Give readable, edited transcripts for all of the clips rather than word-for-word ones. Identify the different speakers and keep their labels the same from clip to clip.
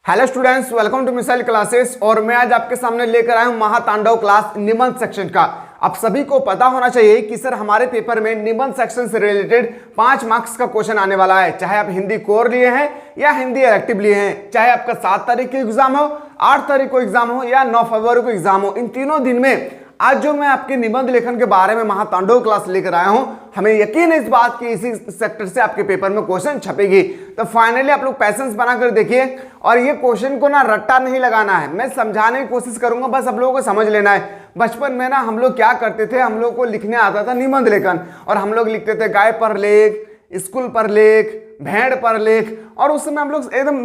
Speaker 1: Hello students, welcome to missile classes. और मैं आज आपके सामने लेकर आया हूं महातांडव क्लास निबंध सेक्शन का। आप सभी को पता होना चाहिए कि सर हमारे पेपर में निबंध सेक्शन से रिलेटेड 5 मार्क्स का क्वेश्चन आने वाला है। चाहे आप हिंदी कोर लिए हैं या हिंदी इलेक्टिव लिए हैं, चाहे आपका 7 तारीख को एग्जाम हो, 8 तारीख को एग्जाम हो या 9 फरवरी को एग्जाम हो, इन तीनों दिन में आज जो मैं आपके निबंध लेखन के बारे में महातांडव क्लास लेकर आया हूं, हमें यकीन है इस बात की इसी सेक्टर से आपके पेपर में क्वेश्चन छपेगी। तो फाइनली आप लोग पैसेंस बनाकर देखिए और ये क्वेश्चन को ना रट्टा नहीं लगाना है, मैं समझाने की कोशिश करूंगा, बस आप लोगों को समझ लेना है। बचपन में ना हम लोग क्या करते थे, हम लोग को लिखने आता था निबंध लेखन, और हम लोग लिखते थे गाय पर लेख, स्कूल पर लेख, भेड़ पर लेख, और उस समय हम लोग एकदम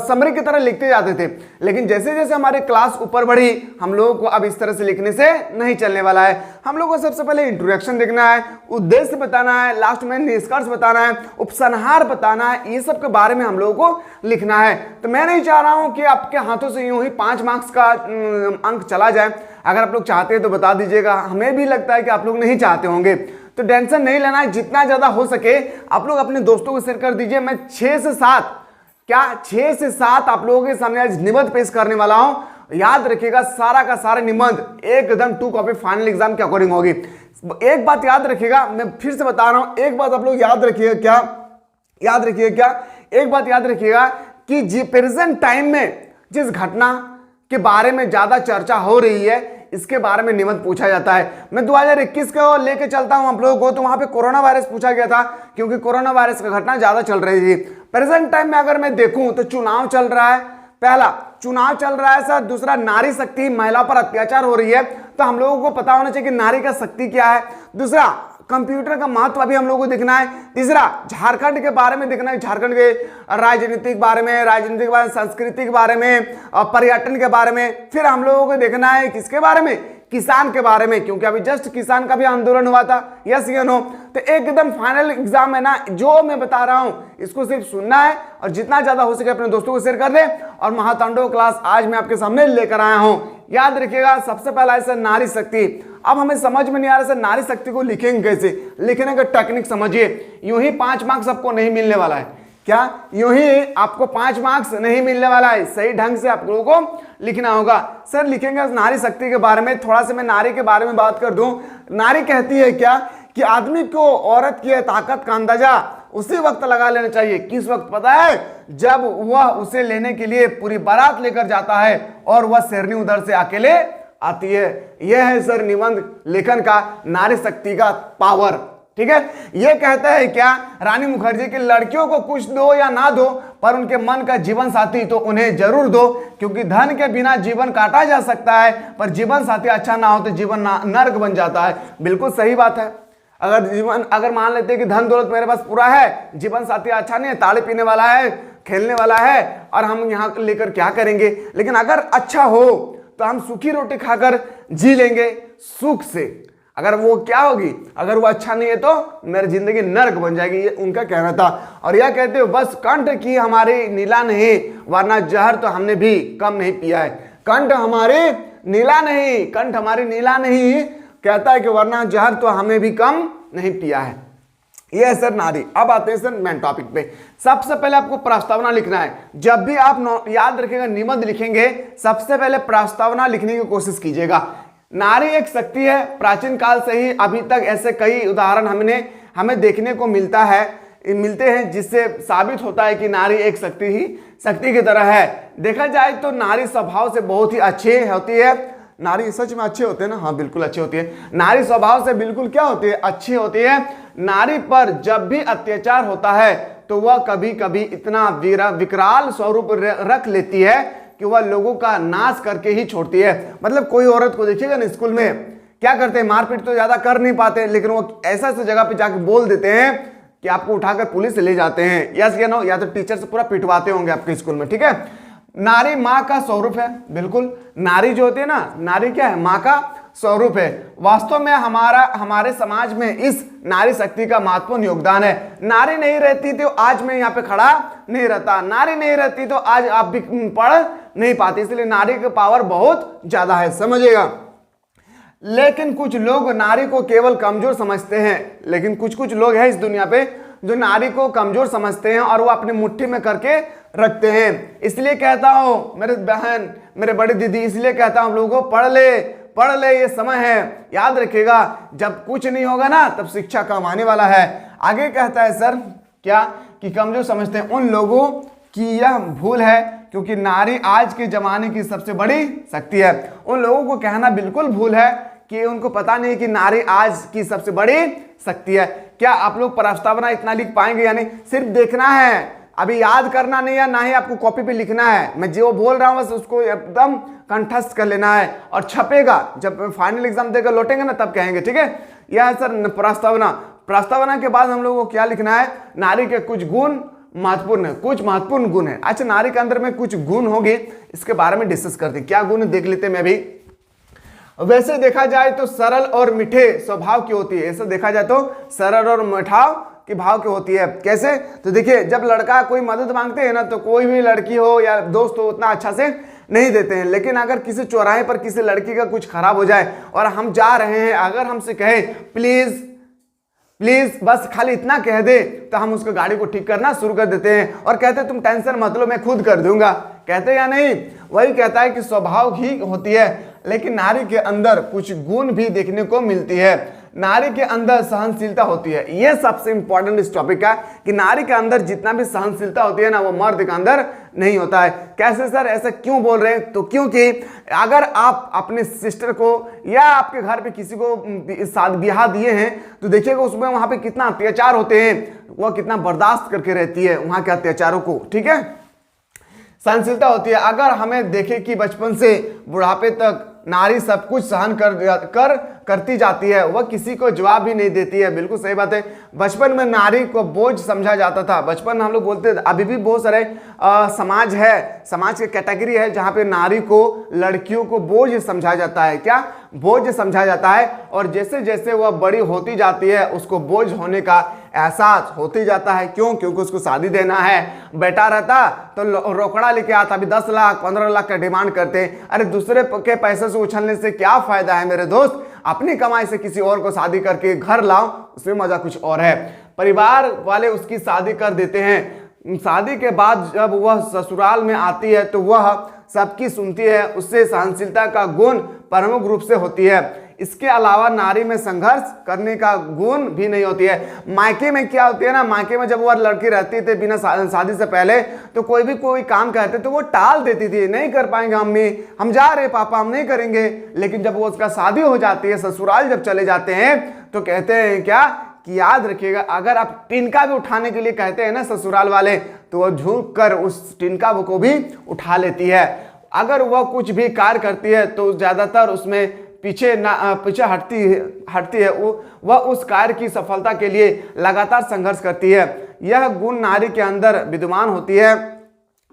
Speaker 1: समरी की तरह लिखते जाते थे। लेकिन जैसे जैसे हमारी क्लास ऊपर बढ़ी, हम लोगों को अब इस तरह से लिखने से नहीं चलने वाला है। हम लोगों को सबसे पहले इंट्रोडक्शन लिखना है, उद्देश्य बताना है, लास्ट में निष्कर्ष बताना है, उपसंहार बताना है, ये सब के बारे में हम लोगों को लिखना है। तो मैं नहीं चाह रहा हूं कि आपके हाथों से यूं ही 5 मार्क्स का अंक चला जाए। अगर आप लोग चाहते हैं तो बता दीजिएगा, हमें भी लगता है कि आप लोग नहीं चाहते होंगे, तो टेंशन नहीं लेना है। जितना ज्यादा हो सके आप लोग अपने दोस्तों को शेयर कर दीजिए। मैं 6 से 7 आप लोगों के सामने आज निबंध पेश करने वाला हूं। याद रखिएगा, सारा का सारा निबंध एकदम 2 कॉपी फाइनल एग्जाम के अकॉर्डिंग होगी। एक बात याद रखिएगा, मैं फिर से बता रहा हूं, एक बात आप लोग याद रखिएगा। एक बात याद रखिएगा कि प्रेजेंट टाइम में जिस घटना के बारे में ज्यादा चर्चा हो रही है, इसके बारे में निबंध पूछा जाता है। मैं 2021 को लेके चलता हूं आप लोगों को, तो वहां पे कोरोना वायरस पूछा गया था, क्योंकि कोरोना वायरस का घटना ज्यादा चल रही थी। प्रेजेंट टाइम में अगर मैं देखूं तो चुनाव चल रहा है, पहला चुनाव चल रहा है सर, दूसरा नारी शक्ति, महिला पर अत्याचार हो रही है, तो हम लोगों को पता होना चाहिए कि नारी का शक्ति क्या है। दूसरा कंप्यूटर का महत्व अभी हम लोगों को देखना है। तीसरा झारखंड के बारे में देखना है, झारखंड के राजनीतिक बारे में, संस्कृति के बारे में, पर्यटन के बारे में। फिर हम लोगों को देखना है किसके बारे में, किसान के बारे में, क्योंकि अभी जस्ट किसान का भी आंदोलन हुआ था। यस या नो? तो एकदम फाइनल एग्जाम है ना, जो मैं बता रहा हूं इसको सिर्फ सुनना है और जितना ज्यादा हो सके अपने दोस्तों को शेयर कर दे। और महातांडव क्लास आज मैं आपके सामने लेकर आया हूं। याद रखिएगा, सबसे पहला है सर नारी शक्ति। अब हमें समझ में नहीं आ रहा सर नारी शक्ति को लिखेंगे कैसे, लिखने का टेक्निक समझिए। यूं ही 5 मार्क्स आपको नहीं मिलने वाला है। क्या यूं ही आपको 5 मार्क्स नहीं मिलने वाला है, सही ढंग से आप लोगों को लिखना होगा। सर लिखेंगे नारी शक्ति के बारे में, थोड़ा सा मैं नारी के बारे में बात कर दूं। नारी कहती है क्या कि आदमी को औरत की ताकत का अंदाजा उसी वक्त लगा लेना चाहिए। किस वक्त पता है? जब वह उसे लेने के लिए पूरी बारात लेकर जाता है और वह शेरनी उधर से अकेले आती है। यह है सर निबंध लेखन का नारी शक्ति का पावर। ठीक है, यह कहता है क्या रानी मुखर्जी की लड़कियों को कुछ दो या ना दो, पर उनके मन का जीवन साथी तो उन्हें जरूर दो, क्योंकि धन के बिना जीवन काटा जा सकता है, पर जीवन साथी अच्छा ना हो तो जीवन नर्क बन जाता है। बिल्कुल सही बात है। अगर मान लेते हैं कि धन दौलत मेरे पास पूरा है, जीवन साथी अच्छा नहीं है, ताड़ी पीने वाला है, खेलने वाला है, और हम यहाँ लेकर क्या करेंगे। लेकिन अगर अच्छा हो तो हम सूखी रोटी खाकर जी लेंगे सुख से। अगर वो क्या होगी, अगर वो अच्छा नहीं है तो मेरी जिंदगी नर्क बन जाएगी, ये उनका कहना था। और यह कहते हो बस कंठ की हमारी नीला नहीं, वरना जहर तो हमने भी कम नहीं पिया है। कंठ हमारी नीला नहीं कहता है कि वरना जहर तो हमें भी कम नहीं पिया है। ये है सर नारी। अब आते हैं सर मेन टॉपिक पे। सबसे पहले आपको प्रस्तावना लिखना है। जब भी आप याद रखिएगा निबंध लिखेंगे, सबसे पहले प्रस्तावना लिखने की कोशिश कीजिएगा। नारी एक शक्ति है, प्राचीन काल से ही अभी तक ऐसे कई उदाहरण हमें देखने को मिलते हैं, जिससे साबित होता है कि नारी एक शक्ति की तरह है। देखा जाए तो नारी स्वभाव से बहुत ही अच्छी होती है। नारी सच में अच्छे होते हैं ना? हाँ बिल्कुल अच्छी होती है। नारी स्वभाव से बिल्कुल क्या होती है? अच्छी होती है। नारी पर जब भी अत्याचार होता है तो वह कभी कभी इतना विकराल स्वरूप रख लेती है कि वह लोगों का नाश करके ही छोड़ती है। मतलब कोई औरत को देखिएगा ना, स्कूल में क्या करते हैं, मारपीट तो ज्यादा कर नहीं पाते, लेकिन वो ऐसा जगह पे जाके बोल देते हैं कि आपको उठाकर पुलिस से ले जाते हैं। यस या नो? या तो टीचर से पूरा पिटवाते होंगे आपके स्कूल में। ठीक है, नारी माँ का स्वरूप है। बिल्कुल, नारी जो होती है ना, नारी क्या है? माँ का स्वरूप है। वास्तव में हमारे समाज में इस नारी शक्ति का महत्वपूर्ण योगदान है। नारी नहीं रहती तो आज मैं यहाँ पे खड़ा नहीं रहता, नारी नहीं रहती तो आज आप भी पढ़ नहीं पाते। इसलिए नारी का पावर बहुत ज्यादा है, समझिएगा। लेकिन कुछ लोग नारी को केवल कमजोर समझते हैं। लेकिन कुछ लोग हैं इस दुनिया पे जो नारी को कमजोर समझते हैं और वो अपनी मुट्ठी में करके रखते हैं। इसलिए कहता हूं मेरे बहन, मेरे बड़ी दीदी, इसलिए कहता हूं आप लोगों को पढ़ ले, ये समय है। याद रखिएगा, जब कुछ नहीं होगा ना तब शिक्षा काम आने वाला है। आगे कहता है सर क्या कि कमजोर समझते हैं उन लोगों की यह भूल है क्योंकि नारी आज के जमाने की सबसे बड़ी शक्ति है। उन लोगों को कहना बिल्कुल भूल है कि उनको पता नहीं कि नारी आज की सबसे बड़ी शक्ति है। क्या आप लोग प्रस्तावना इतना लिख पाएंगे? यानी सिर्फ देखना है, अभी याद करना नहीं है, ना ही आपको कॉपी पे लिखना है। मैं जो बोल रहा हूं बस उसको एकदम कंठस्थ कर लेना है और छपेगा। जब फाइनल एग्जाम देकर लौटेंगे ना तब कहेंगे, ठीक है। यह है सर प्रस्तावना के बाद हम लोगों को क्या लिखना है? नारी के कुछ गुण महत्वपूर्ण है, कुछ महत्वपूर्ण गुण है। अच्छा, नारी के अंदर में कुछ गुण होंगे, इसके बारे में डिस्कस करते हैं। क्या गुण देख लेते हैं। मैं भी वैसे देखा जाए तो सरल और मीठे स्वभाव की होती है। ऐसा देखा जाए तो सरल और मीठा की भाव की होती है। कैसे? तो देखिए, जब लड़का कोई मदद मांगते हैं ना तो कोई भी लड़की हो या दोस्त हो उतना अच्छा से नहीं देते हैं। लेकिन अगर किसी चौराहे पर किसी लड़की का कुछ खराब हो जाए और हम जा रहे हैं, अगर हमसे कहे प्लीज बस खाली इतना कह दे, तो हम उसको गाड़ी को ठीक करना शुरू कर देते हैं और कहते हैं तुम टेंशन मत लो, मैं खुद कर दूंगा। कहते या नहीं? वही कहता है कि स्वभाव ही होती है, लेकिन नारी के अंदर कुछ गुण भी देखने को मिलती है। नारी के अंदर सहनशीलता होती है। यह सबसे इंपॉर्टेंट इस टॉपिक है कि नारी के अंदर जितना भी सहनशीलता होती है ना, वो मर्द के अंदर नहीं होता है। कैसे सर, ऐसा क्यों बोल रहे हैं? तो क्योंकि अगर आप अपने सिस्टर को या आपके घर पे किसी को शादी ब्याह दिए हैं तो देखिएगा उसमें वहां पे कितना अत्याचार होते हैं, वह कितना बर्दाश्त करके रहती है वहां के अत्याचारों को, ठीक है। सहनशीलता होती है। अगर हमें देखे कि बचपन से बुढ़ापे तक नारी सब कुछ सहन करती जाती है, वह किसी को जवाब भी नहीं देती है। बिल्कुल सही बात है। बचपन में नारी को बोझ समझा जाता था। बचपन में हम लोग बोलते थे, अभी भी बहुत सारे समाज है, समाज की कैटेगरी है जहाँ पे नारी को, लड़कियों को बोझ समझा जाता है। क्या? बोझ समझा जाता है। और जैसे जैसे वह बड़ी होती जाती है उसको बोझ होने का एहसास होती जाता है। क्यों? क्योंकि उसको शादी देना है। बेटा रहता तो रोकड़ा लेके आता, अभी 10 लाख 15 लाख का डिमांड करते। अरे दूसरे के पैसे से उछलने से क्या फायदा है मेरे दोस्त? अपनी कमाई से किसी और को शादी करके घर लाओ, उसमें मजा कुछ और है। परिवार वाले उसकी शादी कर देते हैं। शादी के बाद जब वह ससुराल में आती है तो वह सबकी सुनती है। उससे सहनशीलता का गुण प्रमुख रूप से होती है। इसके अलावा नारी में संघर्ष करने का गुण भी नहीं होती है। मायके में क्या होती है ना, मायके में जब वह लड़की रहती थी बिना शादी से पहले, तो कोई काम कहते तो वो टाल देती थी, नहीं कर पाएंगे अम्मी, हम जा रहे पापा, हम नहीं करेंगे। लेकिन जब वो उसका शादी हो जाती है, ससुराल जब चले जाते हैं तो कहते हैं क्या कि याद रखिएगा, अगर आप टिनका भी उठाने के लिए कहते हैं ना ससुराल वाले, तो वो झुक कर उस टिनका को भी उठा लेती है। अगर वह कुछ भी कार्य करती है तो ज्यादातर उसमें पीछे हटती है। वह उस कार्य की सफलता के लिए लगातार संघर्ष करती है। यह गुण नारी के अंदर विद्यमान होती है।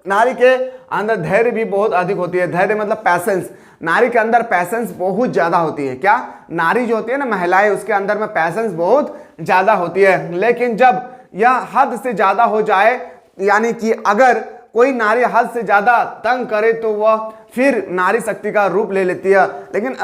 Speaker 1: नारी के अंदर धैर्य भी बहुत अधिक होती है। धैर्य मतलब पैसेंस। नारी के अंदर पैसेंस बहुत ज्यादा होती है। क्या? नारी जो होती है ना, महिलाएं, उसके अंदर में पैसेंस बहुत ज्यादा होती है। लेकिन जब यह हद से ज्यादा हो जाए, यानी कि अगर कोई नारी हद से ज्यादा तंग करे तो वह फिर नारी शक्ति का रूप ले लेती है। लेकिन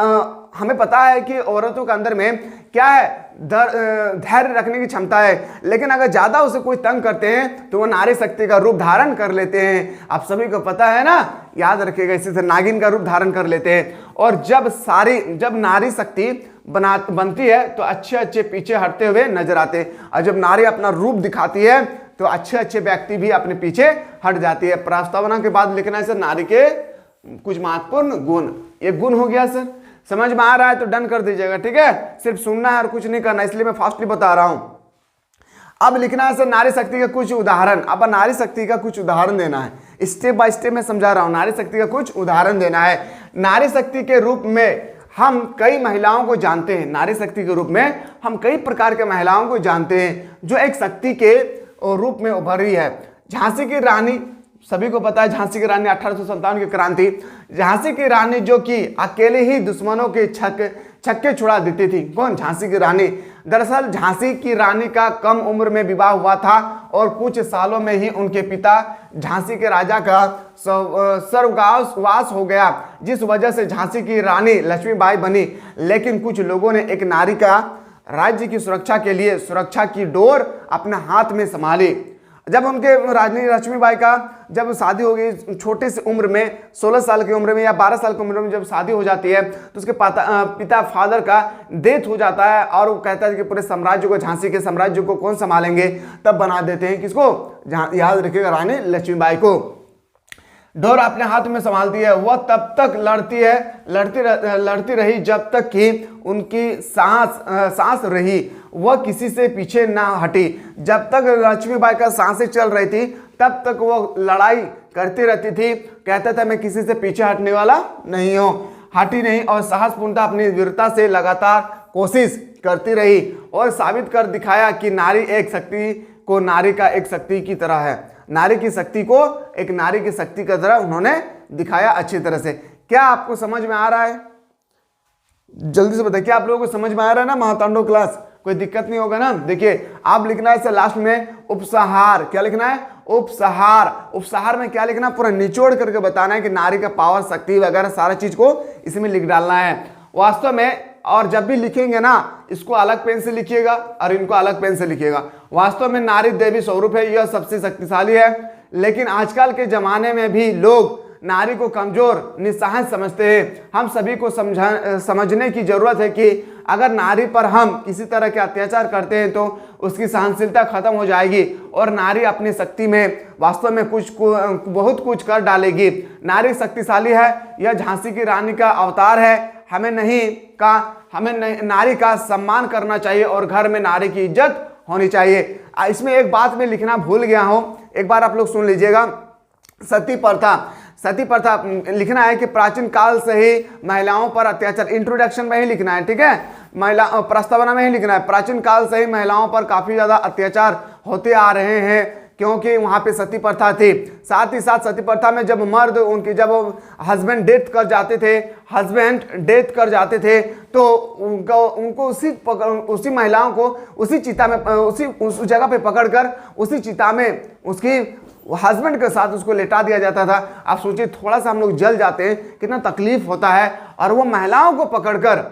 Speaker 1: हमें पता है कि औरतों के अंदर में क्या है, धैर्य रखने की क्षमता है। लेकिन अगर ज्यादा उसे कोई तंग करते हैं तो वो नारी शक्ति का रूप धारण कर लेते हैं। आप सभी को पता है ना, याद रखिएगा, इसी से नागिन का रूप धारण कर लेते हैं। और जब नारी शक्ति बनती है तो अच्छे पीछे हटते हुए नजर आते हैं। और जब नारी अपना रूप दिखाती है तो अच्छे व्यक्ति भी अपने पीछे हट जाती है। प्रस्तावना के बाद लिखना है सर नारी के कुछ महत्वपूर्ण गुण। ये गुण हो गया सर, समझ में आ रहा है तो डन कर दीजिएगा, ठीक है। सिर्फ सुनना है और कुछ नहीं करना, इसलिए मैं फास्टली बता रहा हूं। अब लिखना है सर नारी शक्ति का कुछ उदाहरण। अब नारी शक्ति का कुछ उदाहरण देना है, स्टेप बाय स्टेप मैं समझा रहा हूं। नारी शक्ति का कुछ उदाहरण देना है। नारी शक्ति के रूप में हम कई महिलाओं को जानते हैं। नारी शक्ति के रूप में हम कई प्रकार के महिलाओं को जानते हैं जो एक शक्ति के रूप में उभरी है। झांसी की रानी, सभी को पता है झांसी की रानी 1857 की क्रांति। झांसी की रानी जो कि अकेले ही दुश्मनों के छक्के छुड़ा देती थी। कौन? झांसी की रानी। दरअसल झांसी की रानी का कम उम्र में विवाह हुआ था और कुछ सालों में ही उनके पिता झांसी के राजा का स्वर्गवास हो गया, जिस वजह से झांसी की रानी लक्ष्मीबाई बनी। लेकिन कुछ लोगों ने एक नारी का राज्य की सुरक्षा के लिए सुरक्षा की डोर अपने हाथ में संभाली। जब उनके रानी लक्ष्मीबाई का जब शादी हो गई छोटी सी उम्र में, 16 साल की उम्र में या 12 साल की उम्र में जब शादी हो जाती है, तो उसके पिता फादर का डेथ हो जाता है और वो कहता है कि पूरे साम्राज्य को, झांसी के साम्राज्य को कौन संभालेंगे, तब बना देते हैं किसको, याद रखिएगा, रानी लक्ष्मीबाई को। डोर अपने हाथ में संभालती है। वह तब तक लड़ती रही जब तक कि उनकी सांस रही। वह किसी से पीछे ना हटी। जब तक लक्ष्मीबाई का सांसें चल रही थी तब तक वो लड़ाई करती रहती थी। कहता था मैं किसी से पीछे हटने वाला नहीं हूँ। हटी नहीं और साहसपूर्णता अपनी वीरता से लगातार कोशिश करती रही और साबित कर दिखाया कि नारी का एक शक्ति की तरह है। नारी की शक्ति को एक नारी की शक्ति की तरह उन्होंने दिखाया अच्छी तरह से। क्या आपको समझ में आ रहा है? जल्दी से बताइए, क्या आप लोगों को समझ में आ रहा है ना मार्तांडो क्लास? कोई दिक्कत नहीं होगा ना? देखिए आप लिखना है लास्ट में उपसंहार। क्या लिखना है? उपसंहार। उपसंहार में क्या लिखना? पूरा निचोड़ करके बताना है कि नारी का पावर, शक्ति वगैरह सारा चीज को इसमें लिख डालना है वास्तव में। और जब भी लिखेंगे ना, इसको अलग पेन से लिखिएगा और इनको अलग पेन से लिखिएगा। वास्तव में नारी देवी स्वरूप है, यह सबसे शक्तिशाली है। लेकिन आजकल के जमाने में भी लोग नारी को कमजोर, निस्सहाय समझते हैं। हम सभी को समझने की जरूरत है कि अगर नारी पर हम किसी तरह के अत्याचार करते हैं तो उसकी सहनशीलता खत्म हो जाएगी और नारी अपनी शक्ति में वास्तव में बहुत कुछ कर डालेगी। नारी शक्तिशाली है, यह झांसी की रानी का अवतार है। हमें नारी का सम्मान करना चाहिए और घर में नारी की इज्जत होनी चाहिए। इसमें एक बात मैं लिखना भूल गया हूं, एक बार आप लोग सुन लीजिएगा। सती प्रथा लिखना है कि प्राचीन काल से ही महिलाओं पर अत्याचार, इंट्रोडक्शन में ही लिखना है, ठीक है, प्रस्तावना में ही लिखना है। प्राचीन काल से ही महिलाओं पर काफी ज्यादा अत्याचार होते आ रहे हैं क्योंकि वहां पे सती प्रथा थी। साथ ही साथ सती प्रथा में जब मर्द जब हस्बैंड डेथ कर जाते थे तो उनको उसी महिलाओं को उसी चिता में उस जगह पे पकड़कर उसी चिता में उसकी हस्बैंड के साथ उसको लेटा दिया जाता था। आप सोचिए, थोड़ा सा हम लोग जल जाते हैं, कितना तकलीफ होता है, और वो महिलाओं को पकड़कर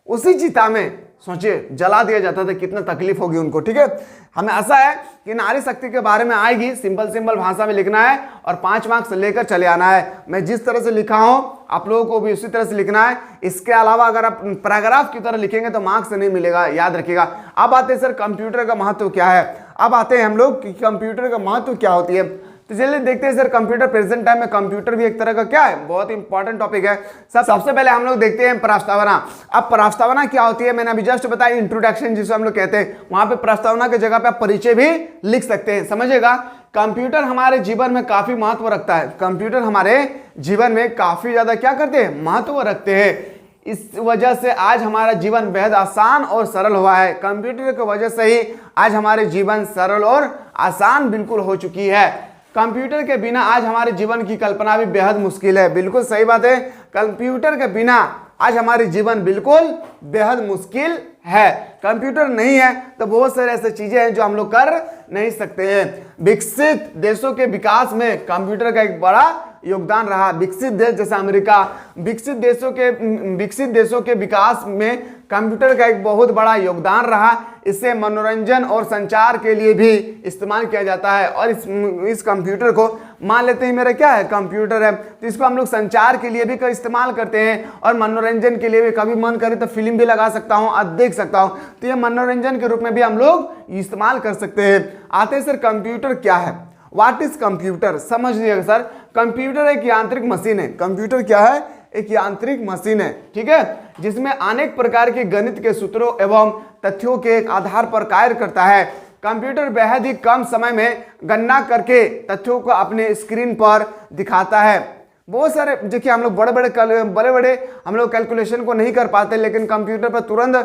Speaker 1: उसी चिता में सोचिए जला दिया जाता था, कितना तकलीफ होगी उनको। ठीक है, हमें ऐसा है कि नारी शक्ति के बारे में आएगी, सिंपल भाषा में लिखना है और 5 मार्क्स लेकर चले आना है। मैं जिस तरह से लिखा हूं आप लोगों को भी उसी तरह से लिखना है। इसके अलावा अगर आप पैराग्राफ की तरह लिखेंगे तो मार्क्स नहीं मिलेगा, याद रखिएगा। अब आते हैं सर कंप्यूटर का महत्व क्या है। अब आते हैं हम लोग कि कंप्यूटर का महत्व क्या होती है। तो चलिए देखते हैं सर, कंप्यूटर प्रेजेंट टाइम में कंप्यूटर भी एक तरह का क्या है, बहुत इंपॉर्टेंट टॉपिक है। सबसे पहले हम लोग देखते हैं प्रस्तावना। अब प्रस्तावना क्या होती है, मैंने अभी जस्ट बताया, इंट्रोडक्शन जिसे हम लोग कहते हैं। वहां पे प्रस्तावना की जगह पे आप परिचय भी लिख सकते हैं। समझिएगा, कंप्यूटर हमारे जीवन में काफी महत्व रखता है। कंप्यूटर हमारे जीवन में काफी ज्यादा क्या करते हैं, महत्व रखते हैं। इस वजह से आज हमारा जीवन बेहद आसान और सरल हुआ है। कंप्यूटर की वजह से ही आज हमारे जीवन सरल और आसान बिल्कुल हो चुकी है। कंप्यूटर के बिना आज हमारे जीवन की कल्पना भी बेहद मुश्किल है। बिल्कुल सही बात है, कंप्यूटर के बिना आज हमारे जीवन बिल्कुल बेहद मुश्किल है। कंप्यूटर नहीं है तो बहुत सारे ऐसे चीजें हैं जो हम लोग कर नहीं सकते हैं। विकसित देशों के विकास में कंप्यूटर का एक बड़ा योगदान रहा। विकसित देश जैसे अमेरिका, विकसित देशों के विकास में कंप्यूटर का एक बहुत बड़ा योगदान रहा। इसे मनोरंजन और संचार के लिए भी इस्तेमाल किया जाता है। और इस कंप्यूटर को मान लेते हैं मेरा क्या है, कंप्यूटर है, तो इसको हम लोग संचार के लिए भी इस्तेमाल करते हैं और मनोरंजन के लिए भी। कभी मन करे तो फिल्म भी लगा सकता हूँ और देख सकता हूँ, तो ये मनोरंजन के रूप में भी हम लोग इस्तेमाल कर सकते हैं। आते हैं सर, कंप्यूटर क्या है, व्हाट इज कंप्यूटर। समझ लीजिएगा सर, कंप्यूटर एक यांत्रिक मशीन है। कंप्यूटर क्या है, एक यांत्रिक मशीन है, ठीक है, जिसमें अनेक प्रकार के गणित के सूत्रों एवं तथ्यों के आधार पर कार्य करता है। कंप्यूटर बेहद ही कम समय में गणना करके तथ्यों को अपने स्क्रीन पर दिखाता है। बहुत सारे देखिए, हम लोग बड़े बड़े हम लोग कैलकुलेशन को नहीं कर पाते, लेकिन कंप्यूटर पर तुरंत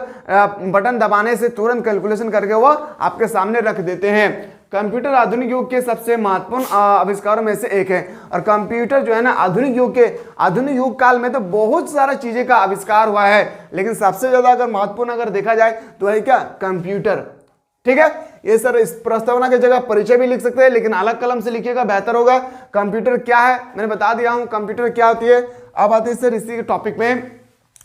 Speaker 1: बटन दबाने से तुरंत कैलकुलेशन करके वो आपके सामने रख देते हैं। कंप्यूटर आधुनिक युग के सबसे महत्वपूर्ण आविष्कारों में से एक है। और कंप्यूटर जो है ना, आधुनिक युग काल में तो बहुत सारा चीजें का आविष्कार हुआ है, लेकिन सबसे ज्यादा अगर महत्वपूर्ण अगर देखा जाए तो है क्या, कंप्यूटर। ठीक है, ये सर इस प्रस्तावना की जगह परिचय भी लिख सकते हैं, लेकिन अलग कलम से लिखिएगा, बेहतर होगा। कंप्यूटर क्या है मैंने बता दिया हूं, कंप्यूटर क्या होती है। अब आते हैं सर इसी के टॉपिक में,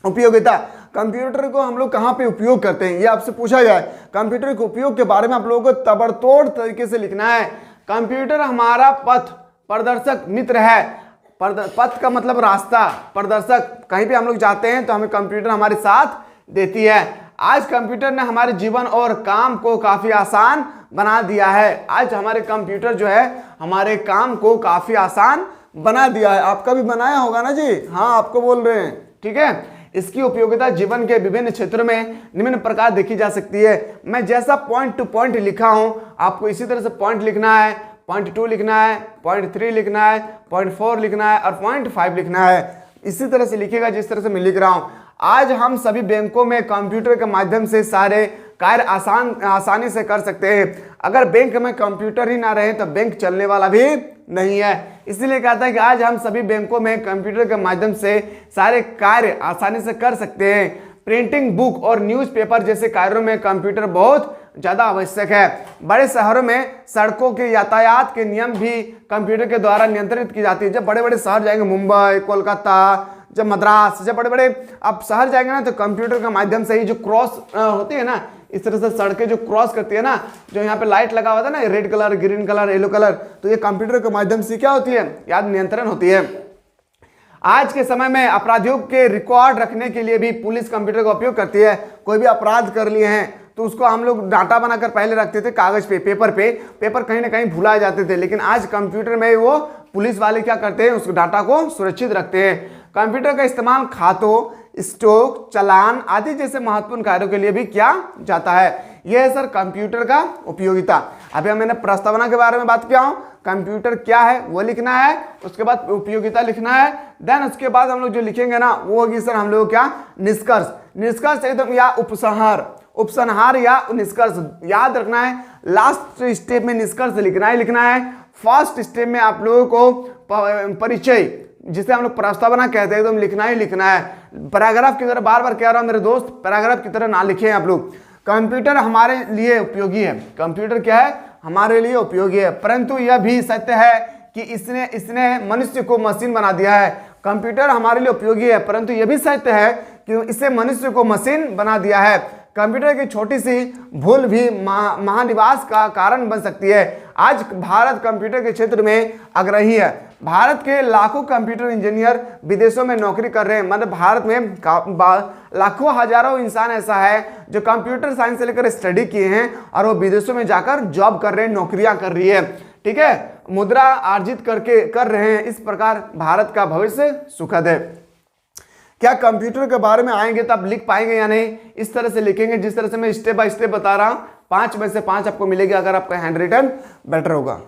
Speaker 1: उपयोगिता। कंप्यूटर को हम लोग कहाँ पे उपयोग करते हैं, ये आपसे पूछा जाए। कंप्यूटर के उपयोग के बारे में आप लोगों को ताबड़तोड़ तरीके से लिखना है। कंप्यूटर हमारा पथ प्रदर्शक मित्र है। पथ का मतलब रास्ता, प्रदर्शक, कहीं भी हम लोग जाते हैं तो हमें कंप्यूटर हमारे साथ देती है। आज कंप्यूटर ने हमारे जीवन और काम को काफी आसान बना दिया है। आज हमारे कंप्यूटर जो है हमारे काम को काफी आसान बना दिया है। आपका भी बनाया होगा ना जी? हाँ, आपको बोल रहे हैं, ठीक है। इसकी उपयोगिता जीवन के विभिन्न क्षेत्रों में निम्न प्रकार देखी जा सकती है। मैं जैसा पॉइंट टू पॉइंट लिखा हूं, आपको इसी तरह से पॉइंट लिखना है, पॉइंट 2 लिखना है, पॉइंट 3 लिखना है, पॉइंट 4 लिखना है और पॉइंट 5 लिखना है। इसी तरह से लिखिएगा जिस तरह से मैं लिख रहा हूं। आज हम सभी बैंकों में कंप्यूटर के माध्यम से सारे कार्य आसानी से कर सकते हैं। अगर बैंक में कंप्यूटर ही ना रहे तो बैंक चलने वाला भी नहीं है। इसीलिए कहता है कि आज हम सभी बैंकों में कंप्यूटर के माध्यम से सारे कार्य आसानी से कर सकते हैं। प्रिंटिंग, बुक और न्यूज़पेपर जैसे कार्यों में कंप्यूटर बहुत ज़्यादा आवश्यक है। बड़े शहरों में सड़कों के यातायात के नियम भी कंप्यूटर के द्वारा नियंत्रित की जाती है। जब बड़े बड़े शहर जाएंगे, मुंबई, कोलकाता, जब मद्रास, जब बड़े बड़े आप शहर जाएंगे ना, तो कंप्यूटर के माध्यम से ही जो क्रॉस होती है ना, इस तरह से सड़कें जो क्रॉस करती है ना, जो यहाँ पे लाइट लगा हुआ था ना, red colour, green colour, yellow colour, तो ये कंप्यूटर के माध्यम से क्या होती है? याद नियंत्रण होती है। आज के समय में अपराधियों के रिकॉर्ड रखने के लिए भी पुलिस कंप्यूटर का उपयोग करती है। कोई भी अपराध कर लिए हैं तो उसको हम लोग डाटा बनाकर पहले रखते थे कागज पे, पेपर कहीं ना कहीं भुला जाते थे, लेकिन आज कंप्यूटर में वो पुलिस वाले क्या करते हैं, उस डाटा को सुरक्षित रखते हैं। कंप्यूटर का इस्तेमाल खातों, स्टॉक, चालान आदि जैसे महत्वपूर्ण कार्यों के लिए भी किया जाता है। यह है सर कंप्यूटर का उपयोगिता। अभी मैंने प्रस्तावना के बारे में बात किया हूं, कंप्यूटर क्या है वो लिखना है, उसके बाद उपयोगिता लिखना है, देन उसके बाद हम लोग जो लिखेंगे ना वो होगी सर हम लोग क्या, निष्कर्ष एकदम, या उपसंहार या निष्कर्ष याद रखना है। लास्ट स्टेप में निष्कर्ष लिखना है। फर्स्ट स्टेप में आप लोगों को परिचय, जिसे हम लोग प्रस्तावना कहते हैं, एकदम लिखना है। पैराग्राफ की तरह बार बार कह रहा हूं मेरे दोस्त, पैराग्राफ की तरह ना लिखें आप लोग। कंप्यूटर हमारे लिए उपयोगी है। कंप्यूटर क्या है? हमारे लिए उपयोगी है, परंतु यह भी सत्य है कि इसने मनुष्य को मशीन बना दिया है। कंप्यूटर हमारे लिए उपयोगी है, परंतु यह भी सत्य है कि इससे मनुष्य को मशीन बना दिया है। कंप्यूटर की छोटी सी भूल भी महानिवास का कारण बन सकती है। आज भारत कंप्यूटर के क्षेत्र में अग्रणी है। भारत के लाखों कंप्यूटर इंजीनियर विदेशों में नौकरी कर रहे हैं। मतलब भारत में लाखों हजारों इंसान ऐसा है जो कंप्यूटर साइंस से लेकर स्टडी किए हैं और वो विदेशों में जाकर जॉब कर रहे हैं, नौकरियां कर रही है, ठीक है, मुद्रा अर्जित कर रहे हैं। इस प्रकार भारत का भविष्य सुखद है। क्या कंप्यूटर के बारे में आएंगे तो आप लिख पाएंगे या नहीं? इस तरह से लिखेंगे जिस तरह से मैं स्टेप बाय स्टेप बता रहा हूं। 5 में से 5 आपको मिलेगी अगर आपका हैंड रिटन बेटर होगा।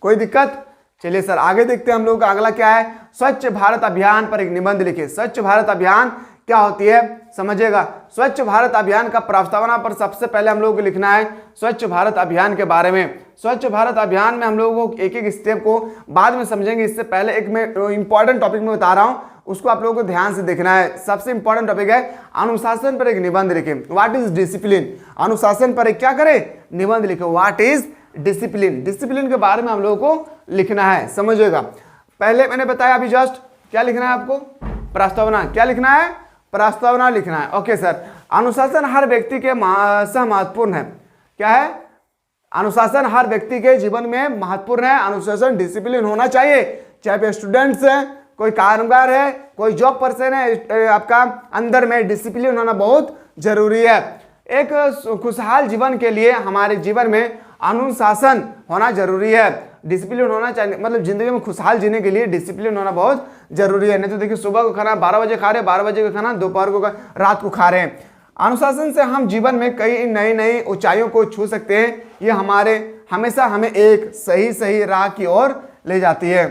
Speaker 1: कोई दिक्कत? चलिए सर आगे देखते हैं। हम लोग का अगला क्या है, स्वच्छ भारत अभियान पर एक निबंध लिखे। स्वच्छ भारत अभियान क्या होती है समझिएगा। स्वच्छ भारत अभियान का प्रस्तावना पर सबसे पहले हम लोगों को लिखना है स्वच्छ भारत अभियान के बारे में। स्वच्छ भारत अभियान में हम लोगों को एक एक स्टेप को बाद में समझेंगे। इससे पहले एक मैं इंपॉर्टेंट टॉपिक में बता रहा हूं, उसको आप लोगों को ध्यान से देखना है। सबसे इंपॉर्टेंट टॉपिक है अनुशासन पर एक निबंध लिखें। What is discipline? अनुशासन पर एक क्या करें, निबंध लिखो। What is discipline? डिसिप्लिन के बारे में हम लोगों को लिखना है, समझिएगा। पहले मैंने बताया अभी जस्ट क्या लिखना है आपको, प्रस्तावना। क्या लिखना है? प्रस्तावना लिखना है। Okay sir. अनुशासन हर व्यक्ति के महत्वपूर्ण है। क्या है? अनुशासन हर व्यक्ति के जीवन में महत्वपूर्ण है। अनुशासन, डिसिप्लिन होना चाहिए, चाहे स्टूडेंट्स है, कोई कामगार है, कोई जॉब पर्सन है, आपका अंदर में डिसिप्लिन होना बहुत जरूरी है। एक खुशहाल जीवन के लिए हमारे जीवन में अनुशासन होना जरूरी है, डिसिप्लिन होना चाहिए। मतलब जिंदगी में खुशहाल जीने के लिए डिसिप्लिन होना बहुत जरूरी है। नहीं तो देखिए सुबह को खाना 12 बजे खा रहे हैं, 12 बजे का खाना दोपहर को रात को खा रहे हैं। अनुशासन से हम जीवन में कई नई नई ऊंचाइयों को छू सकते हैं। ये हमेशा हमें एक सही राह की ओर ले जाती है।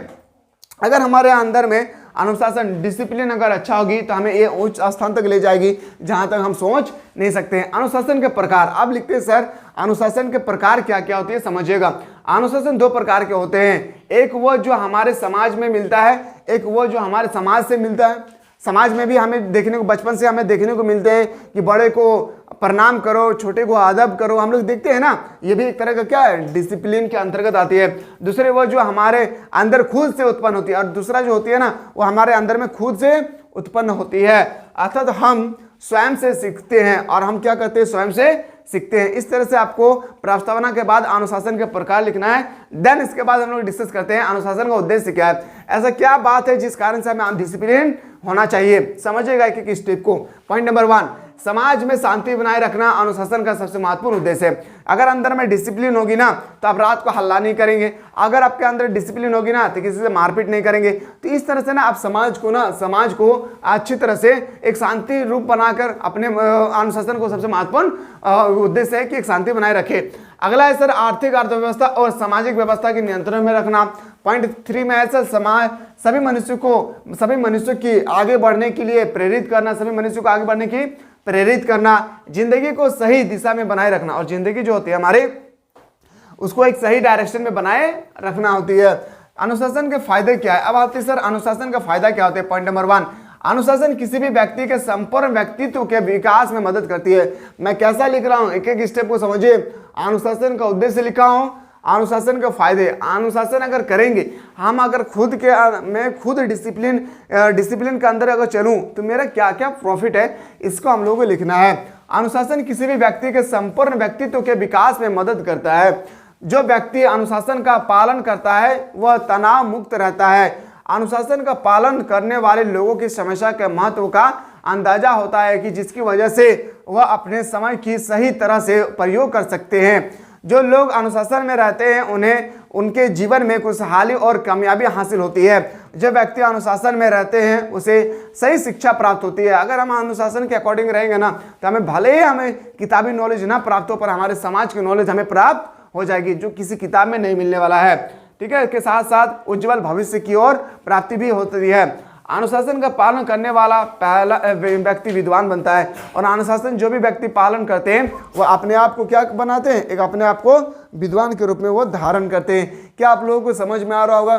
Speaker 1: अगर हमारे अंदर में अनुशासन, डिसिप्लिन अगर अच्छा होगी तो हमें ये उच्च स्थान तक ले जाएगी जहां तक हम सोच नहीं सकते हैं। अनुशासन के प्रकार अब लिखते हैं सर, अनुशासन के प्रकार क्या क्या होती है समझिएगा। अनुशासन 2 प्रकार के होते हैं। एक वो जो हमारे समाज में मिलता है, एक वो जो हमारे समाज से मिलता है। समाज में भी हमें देखने को, बचपन से हमें देखने को मिलते हैं कि बड़े को प्रणाम करो, छोटे को अदब करो, हम लोग देखते हैं ना। ये भी एक तरह का क्या है, डिसिप्लिन के अंतर्गत आती है। दूसरे वो जो हमारे अंदर खुद से उत्पन्न होती है, और दूसरा जो होती है ना वो हमारे अंदर में खुद से उत्पन्न होती है। अर्थात हम स्वयं से सीखते हैं, और हम क्या करते हैं, स्वयं से सीखते हैं। इस तरह से आपको प्रस्तावना के बाद अनुशासन के प्रकार लिखना है। देन इसके बाद हम लोग डिस्कस करते हैं अनुशासन का उद्देश्य क्या है, ऐसा क्या बात है जिस कारण से हमें डिसिप्लिन होना चाहिए। समझिएगा एक एक स्टेप को। पॉइंट नंबर 1, समाज में शांति बनाए रखना अनुशासन का सबसे महत्वपूर्ण उद्देश्य है। अगर अंदर में डिसिप्लिन होगी ना तो आप रात को हल्ला नहीं करेंगे, अगर आपके अंदर डिसिप्लिन होगी ना तो किसी से मारपीट नहीं करेंगे। तो इस तरह से ना आप समाज को अच्छी तरह से एक शांति रूप बनाकर अपने अनुशासन को सबसे महत्वपूर्ण उद्देश्य है कि एक शांति बनाए रखे। अगला है सर आर्थिक अर्थव्यवस्था और सामाजिक व्यवस्था के नियंत्रण में रखना। पॉइंट 3 में है सर सभी मनुष्यों की आगे बढ़ने के लिए प्रेरित करना, सभी मनुष्यों को आगे बढ़ने की प्रेरित करना, जिंदगी को सही दिशा में बनाए रखना। और जिंदगी जो होती है हमारे उसको एक सही डायरेक्शन में बनाए रखना होती है। अनुशासन के फायदे क्या है, अब आते हैं सर अनुशासन का फायदा क्या होता है। पॉइंट नंबर 1, अनुशासन किसी भी व्यक्ति के संपूर्ण व्यक्तित्व के विकास में मदद करती है। मैं कैसा लिख रहा हूं, एक एक स्टेप को समझिए। अनुशासन का उद्देश्य लिखा हूं, अनुशासन के फायदे। अनुशासन अगर करेंगे हम, अगर मैं खुद डिसिप्लिन के अंदर अगर चलूं तो मेरा क्या क्या प्रॉफिट है, इसको हम लोगों को लिखना है। अनुशासन किसी भी व्यक्ति के संपूर्ण व्यक्तित्व के विकास में मदद करता है। जो व्यक्ति अनुशासन का पालन करता है वह तनाव मुक्त रहता है। अनुशासन का पालन करने वाले लोगों की समस्या के महत्व का अंदाजा होता है कि जिसकी वजह से वह अपने समय की सही तरह से प्रयोग कर सकते हैं। जो लोग अनुशासन में रहते हैं उन्हें उनके जीवन में खुशहाली और कामयाबी हासिल होती है। जो व्यक्ति अनुशासन में रहते हैं उसे सही शिक्षा प्राप्त होती है। अगर हम अनुशासन के अकॉर्डिंग रहेंगे ना तो हमें भले ही हमें किताबी नॉलेज ना प्राप्त हो, पर हमारे समाज की नॉलेज हमें प्राप्त हो जाएगी जो किसी किताब में नहीं मिलने वाला है। ठीक है, इसके साथ साथ उज्जवल भविष्य की ओर प्राप्ति भी होती है। अनुशासन का पालन करने वाला पहला व्यक्ति विद्वान बनता है। और अनुशासन जो भी व्यक्ति पालन करते हैं वो अपने आप को क्या बनाते हैं, एक अपने आप को विद्वान के रूप में वो धारण करते हैं। क्या आप लोगों को समझ में आ रहा होगा?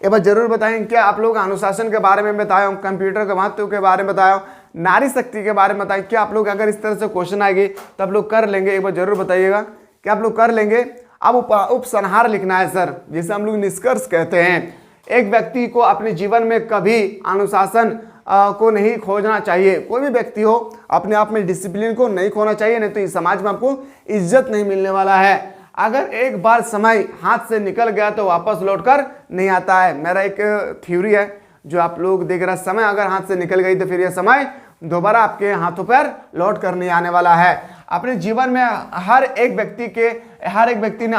Speaker 1: एक बार जरूर बताएं। क्या आप लोग अनुशासन के बारे में बताया, कंप्यूटर के महत्व के बारे में बताया, नारी शक्ति के बारे में बताएं। क्या आप लोग अगर इस तरह से क्वेश्चन आएंगे तो आप लोग कर लेंगे? एक बार जरूर बताइएगा क्या आप लोग कर लेंगे। अब उपसंहार लिखना है सर, जिसे हम लोग निष्कर्ष कहते हैं। एक व्यक्ति को अपने जीवन में कभी अनुशासन को नहीं खोजना चाहिए। कोई भी व्यक्ति हो अपने आप में डिसिप्लिन को नहीं खोना चाहिए, नहीं तो इस समाज में आपको इज्जत नहीं मिलने वाला है। अगर एक बार समय हाथ से निकल गया तो वापस लौटकर नहीं आता है। मेरा एक थ्योरी है जो आप लोग देख रहे हैं, समय अगर हाथ से निकल गई तो फिर यह समय दोबारा आपके हाथों पर लौट कर नहीं आने वाला है। अपने जीवन में हर एक व्यक्ति ने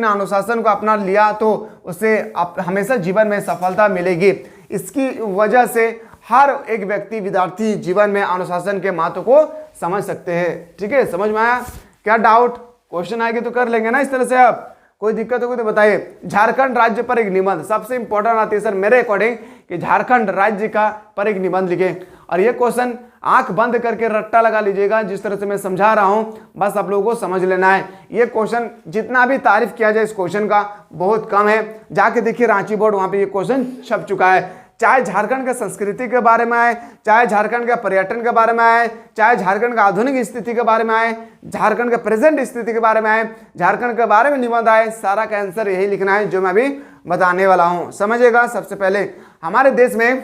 Speaker 1: अनुशासन को अपना लिया तो उसे हमेशा जीवन में सफलता मिलेगी। इसकी वजह से हर एक व्यक्ति विद्यार्थी जीवन में अनुशासन के महत्व को समझ सकते हैं। ठीक है, समझ में आया? क्या डाउट? क्वेश्चन आएंगे तो कर लेंगे ना इस तरह से। आप कोई दिक्कत होगी तो बताइए। झारखंड राज्य पर एक निबंध, सबसे इंपॉर्टेंट आती है सर मेरे अकॉर्डिंग कि झारखंड राज्य का पर एक निबंध लिखें। और ये क्वेश्चन आंख बंद करके रट्टा लगा लीजिएगा, जिस तरह से मैं समझा रहा हूं बस आप लोगों को समझ लेना है। ये क्वेश्चन जितना भी तारीफ किया जाए इस क्वेश्चन का बहुत कम है। जाके देखिए रांची बोर्ड, वहां पे ये क्वेश्चन छप चुका है। चाहे झारखंड के संस्कृति के बारे में आए, चाहे झारखंड के पर्यटन के बारे में आए, चाहे झारखंड का आधुनिक स्थिति के बारे में आए, झारखंड के प्रेजेंट स्थिति के बारे में आए, झारखंड के बारे में निबंध आए, सारा का आंसर यही लिखना है जो मैं अभी बताने वाला हूं। समझिएगा। सबसे पहले हमारे देश में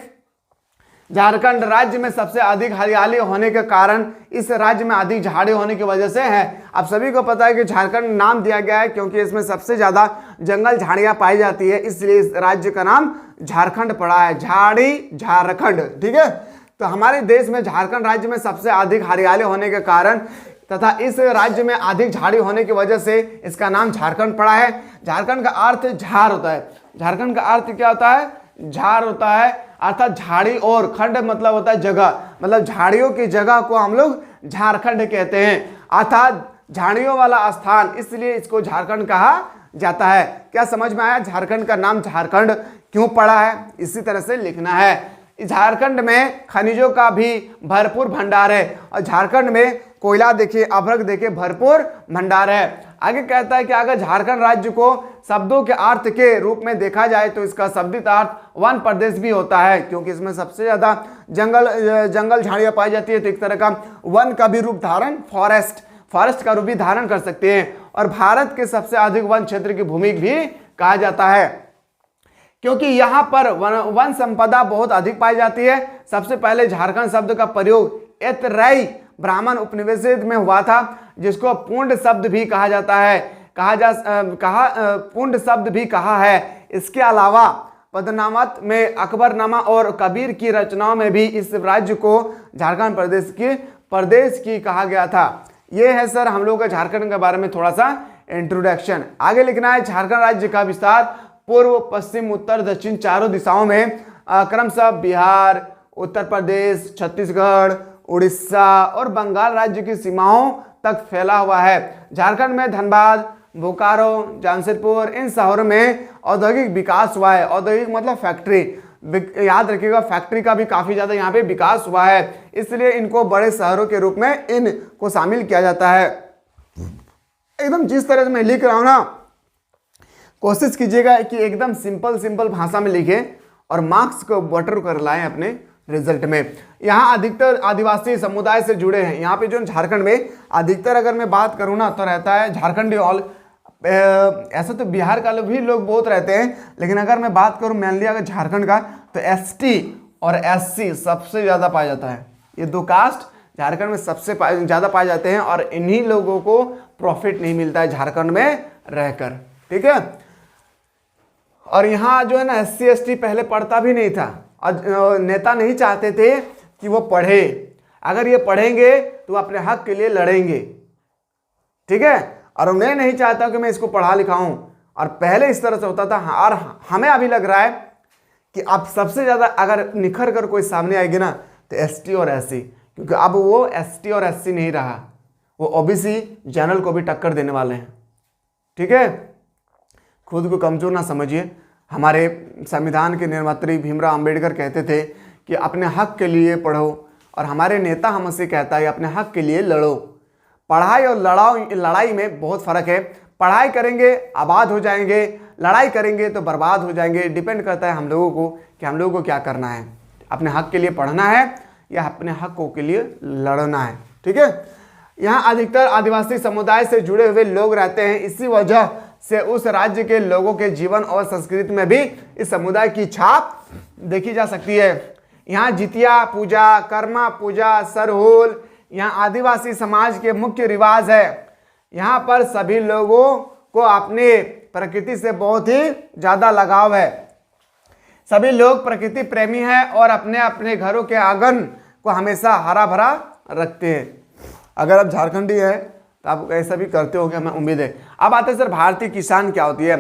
Speaker 1: झारखंड राज्य में सबसे अधिक हरियाली होने के कारण इस राज्य में अधिक झाड़ी होने की वजह से है। आप सभी को पता है कि झारखंड नाम दिया गया है क्योंकि इसमें सबसे ज्यादा जंगल झाड़ियां पाई जाती है, इसलिए इस राज्य का नाम झारखंड पड़ा है। झाड़ी झारखंड। ठीक है, तो हमारे देश में झारखंड राज्य में सबसे अधिक हरियाली होने के कारण तथा इस राज्य में अधिक झाड़ी होने की वजह से इसका नाम झारखंड पड़ा है। झारखंड का अर्थ झार होता है। झारखंड का अर्थ क्या होता है? झार होता है, अर्थात झाड़ी, और खंड मतलब होता है जगह, मतलब झाड़ियों की जगह को हम लोग झारखंड कहते हैं, अर्थात झाड़ियों वाला स्थान, इसलिए इसको झारखंड कहा जाता है। क्या समझ में आया? झारखंड का नाम झारखंड क्यों पड़ा है, इसी तरह से लिखना है। झारखंड में खनिजों का भी भरपूर भंडार है और झारखंड में कोयला देखिए, अभ्रक देखिए, भरपूर भंडार है। आगे कहता है कि अगर झारखंड राज्य को शब्दों के अर्थ के रूप में देखा जाए तो इसका शब्दित अर्थ वन प्रदेश भी होता है, क्योंकि इसमें सबसे ज्यादा जंगल झाड़ियां पाई जाती है, तो एक तरह का वन का भी रूप धारण, फॉरेस्ट का रूप भी धारण कर सकते हैं। और भारत के सबसे अधिक वन क्षेत्र की भूमि भी कहा जाता है, क्योंकि यहाँ पर वन संपदा बहुत अधिक पाई जाती है। सबसे पहले झारखंड शब्द का प्रयोग एतराई ब्राह्मण उपनिवेशित में हुआ था, जिसको पुंड शब्द भी कहा जाता है, पुंड शब्द भी कहा है। इसके अलावा पद्मावत में अकबरनामा और कबीर की रचनाओं में भी इस राज्य को झारखंड प्रदेश की कहा गया था। ये है सर हम लोग का झारखंड के बारे में थोड़ा सा इंट्रोडक्शन। आगे लिखना है झारखंड राज्य का विस्तार पूर्व, पश्चिम, उत्तर, दक्षिण चारों दिशाओं में क्रमशः बिहार, उत्तर प्रदेश, छत्तीसगढ़, उड़ीसा और बंगाल राज्य की सीमाओं तक फैला हुआ है। झारखंड में धनबाद, बोकारो, जमशेदपुर इन शहरों में औद्योगिक विकास हुआ है। औद्योगिक मतलब फैक्ट्री, याद रखिएगा फैक्ट्री का भी काफी ज्यादा यहाँ पे विकास हुआ है, इसलिए इनको बड़े शहरों के रूप में इनको शामिल किया जाता है। एकदम जिस तरह से मैं लिख रहा हूं ना, कोशिश कीजिएगा कि एकदम सिंपल भाषा में लिखें और मार्क्स को बेटर कर लाएं अपने रिजल्ट में। यहाँ अधिकतर आदिवासी समुदाय से जुड़े हैं। यहाँ पे जो झारखंड में अधिकतर अगर मैं बात करूँ ना तो रहता है झारखंडी ऑल, ऐसा तो बिहार का भी लोग बहुत रहते हैं, लेकिन अगर मैं बात करूँ मेनली अगर झारखंड का तो एसटी और एससी सबसे ज़्यादा पाया जाता है। ये दो कास्ट झारखंड में सबसे ज़्यादा पाए जाते हैं और इन्हीं लोगों को प्रॉफिट नहीं मिलता है झारखंड में रहकर, ठीक है। और यहाँ जो है ना एससी एसटी पहले पढ़ता भी नहीं था और नेता नहीं चाहते थे कि वो पढ़े। अगर ये पढ़ेंगे तो अपने हक के लिए लड़ेंगे, ठीक है। और मैं नहीं चाहता कि मैं इसको पढ़ा लिखाऊं, और पहले इस तरह से होता था। और हमें अभी लग रहा है कि अब सबसे ज़्यादा अगर निखर कर कोई सामने आएगी ना तो एसटी और एससी, क्योंकि अब वो एसटी और एससी नहीं रहा, वो ओबीसी जनरल को भी टक्कर देने वाले हैं, ठीक है। खुद को कमजोर ना समझिए। हमारे संविधान के निर्मात्री भीमराव अंबेडकर कहते थे कि अपने हक के लिए पढ़ो, और हमारे नेता हमसे कहता है अपने हक के लिए लड़ो। पढ़ाई और लड़ाई में बहुत फ़र्क है। पढ़ाई करेंगे आबाद हो जाएंगे, लड़ाई करेंगे तो बर्बाद हो जाएंगे। डिपेंड करता है हम लोगों को कि हम लोगों को क्या करना है, अपने हक के लिए पढ़ना है या अपने हकों के लिए लड़ना है, ठीक है। यहाँ अधिकतर आदिवासी समुदाय से जुड़े हुए लोग रहते हैं, इसी वजह से उस राज्य के लोगों के जीवन और संस्कृति में भी इस समुदाय की छाप देखी जा सकती है। यहाँ जितिया पूजा, कर्मा पूजा, सरहुल यहाँ आदिवासी समाज के मुख्य रिवाज है। यहाँ पर सभी लोगों को अपने प्रकृति से बहुत ही ज़्यादा लगाव है। सभी लोग प्रकृति प्रेमी हैं और अपने अपने घरों के आंगन को हमेशा हरा भरा रखते हैं। अगर आप झारखंडी हैं तो आप ऐसा भी करते होंगे, हमें उम्मीद है। अब आते हैं सर भारतीय किसान क्या होती है।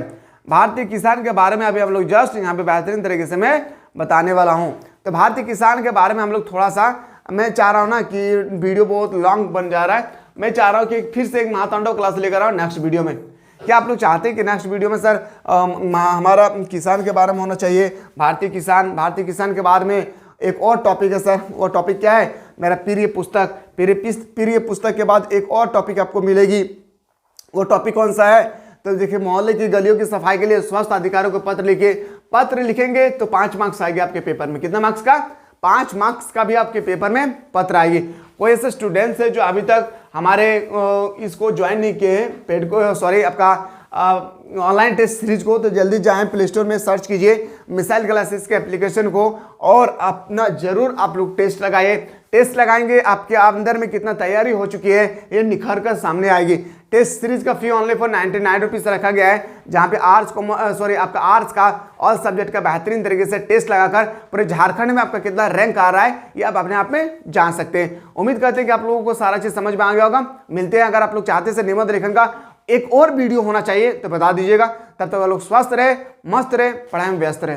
Speaker 1: भारतीय किसान के बारे में अभी हम लोग जस्ट यहाँ पे बेहतरीन तरीके से मैं बताने वाला हूँ। तो भारतीय किसान के बारे में हम लोग थोड़ा सा, मैं चाह रहा हूँ ना कि वीडियो बहुत लॉन्ग बन जा रहा है, मैं चाह रहा हूँ कि फिर से एक महातांडव क्लास लेकर आओ नेक्स्ट वीडियो में। क्या आप लोग चाहते हैं कि नेक्स्ट वीडियो में सर हमारा किसान के बारे में होना चाहिए, भारतीय किसान के बारे में एक और टॉपिक है सर। वो टॉपिक क्या है, मेरा प्रिय पुस्तक के बाद एक और टॉपिक आपको मिलेगी। वो टॉपिक कौन सा है, तो देखिए मोहल्ले की गलियों की सफाई के लिए स्वस्थ अधिकारियों को पत्र लिखेंगे तो 5 मार्क्स आएंगे आपके पेपर में। कितना मार्क्स का, 5 मार्क्स का भी आपके पेपर में पत्र आएगी। कोई ऐसे स्टूडेंट्स है जो अभी तक हमारे इसको ज्वाइन नहीं किए हैं, पेड को सॉरी आपका ऑनलाइन टेस्ट सीरीज को, तो जल्दी जाएं प्ले स्टोर में सर्च कीजिए मिसाइल क्लासेस के एप्लीकेशन को और अपना जरूर आप लोग टेस्ट लगाइए। टेस्ट लगाएंगे आपके अंदर में कितना तैयारी हो चुकी है ये निखर कर सामने आएगी। टेस्ट सीरीज का फी ओनली फॉर 99 रुपीज़ रखा गया है, जहाँ पे आपका आर्ट्स का ऑल सब्जेक्ट का बेहतरीन तरीके से टेस्ट लगाकर पूरे झारखंड में आपका कितना रैंक आ रहा है ये आप अपने आप में जान सकते हैं। उम्मीद करते हैं कि आप लोगों को सारा चीज़ समझ में आ गया होगा। मिलते हैं, अगर आप लोग चाहते हैं निबंध लेखन का एक और वीडियो होना चाहिए तो बता दीजिएगा। तब तक आप लोग स्वस्थ रहे, मस्त रहे, पढ़ाई में व्यस्त रहे।